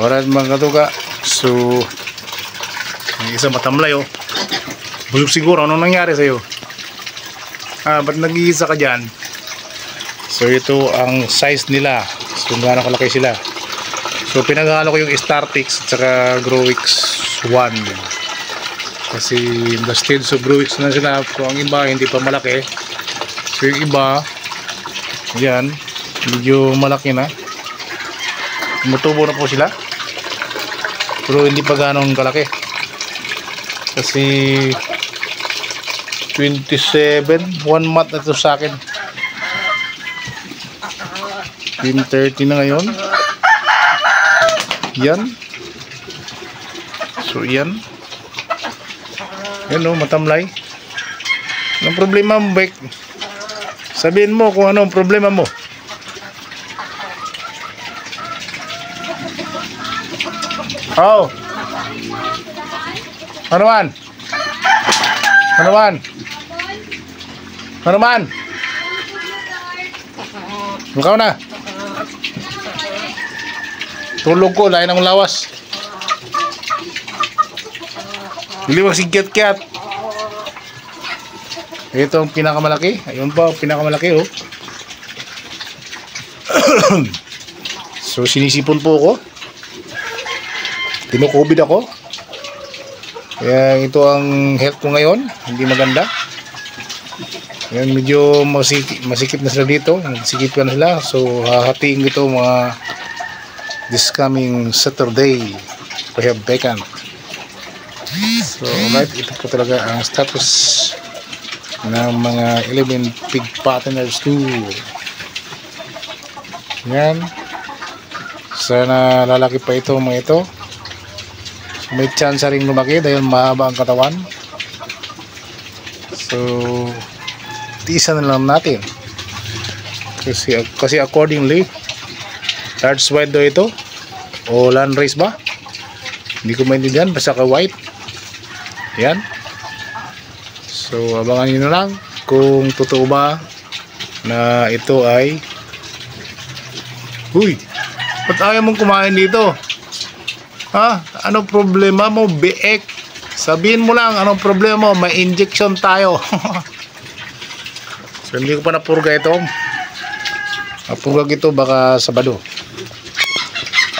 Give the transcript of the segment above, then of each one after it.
Alright mga katuga. So yung isa matamlay oh. Bulog siguro. Anong nangyari sa'yo? Ba't nag-iisa ka dyan? So ito ang size nila. So gaano kalaki sila. So pinaghalo ko yung Startix at saka Growix 1. Kasi the stage of Growix na sila. So ang iba hindi pa malaki. So yung iba yan, medyo malaki na. Tumutubo na po sila. Pero hindi pa ganong kalaki. Kasi 27, 1 month na ito sa akin. 30 na ngayon. Yan. So yan. Yan o, matamlay. Anong problema mo, Bek? Sabihin mo kung anong problema mo. Oh. Ano man? Ano man? Ano man? Ikaw na. Tulog ko, lain ng lawas. Bili mo si Kiat-Kiat. Ito ang pinakamalaki. Ayun pa, pinakamalaki oh. So sinisipon po ako. Tino-COVID ako. Kaya ito ang health ko ngayon. Hindi maganda. Yan, medyo masikip na sila dito. Masikip na sila. So hahatiin ito mga this coming Saturday. We have vacant. So alright, ito po talaga ang status ng mga 11 pig partners too. Yan. Sana lalaki pa ito mga ito. So, may chance rin lumaki dahil mahaba ang katawan. So tiisan na lang natin. Kasi accordingly large white daw ito o land race ba? Hindi ko maintindihan, basta ka white. Yan. So abangan nyo na lang kung totoo ba na ito ay Uy, ba't ayaw mong kumain dito? Ha? Anong problema mo, Biek? Sabihin mo lang anong problema mo. May injection tayo. So hindi ko pa napurga ito. Napurga ito baka Sabado.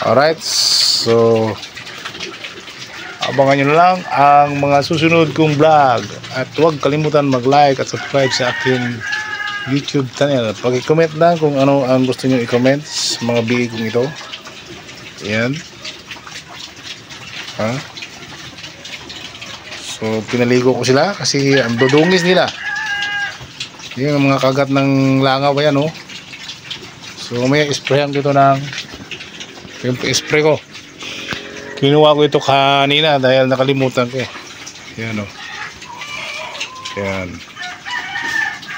Alright. So abangan nyo na lang ang mga susunod kong vlog. At huwag kalimutan mag-like at subscribe sa akin YouTube channel. Pag-comment lang kung ano ang gusto nyo i-comment sa mga bigay kong ito. Ayan. Ha? So pinaligo ko sila kasi ang dudungis nila. Yan ang mga kagat ng langaw. Ayan oh. So may sprayan dito ng yung spray ko. Kinuha ko ito kanina dahil nakalimutan ko eh. Yan o. Yan.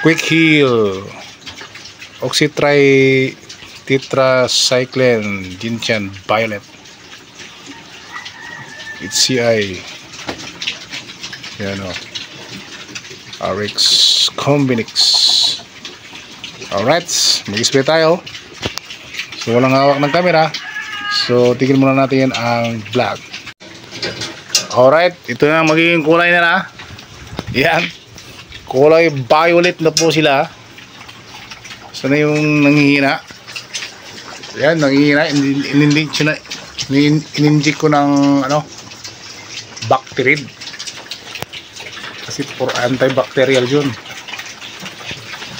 Quick Heal. Oxytri Tetracycline Ginseng Violet. It's CI. Yan o. RX Combinix. Alright. Mag-spray tayo. So walang hawak ng camera. So tigil muna natin ang vlog. Alright, ito na magiging kulay nila. Yan. Kulay violet na po sila. Sana yung nanghihina. Yan, nanghihina. Ininject ko ng ano, Bacterid. Kasi for antibacterial yun.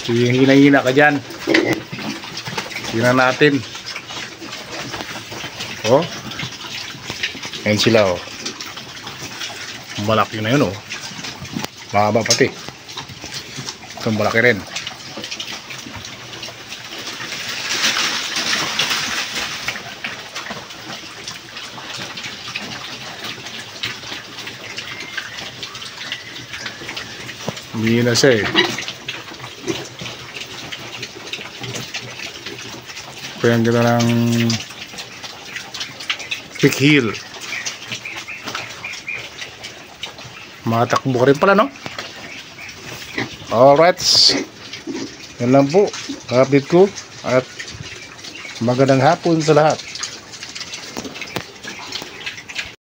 So yung hina-hina ka dyan. Hina natin. Oh. Ayan sila oh. Malaki na yun oh. Mahaba pati. Ito malaki rin. Hindi na siya eh. Kaya ang ganda ng Quick Heal. Matakbo ka rin pala no? Alright. Yan lang po update ko. At magandang hapon sa lahat.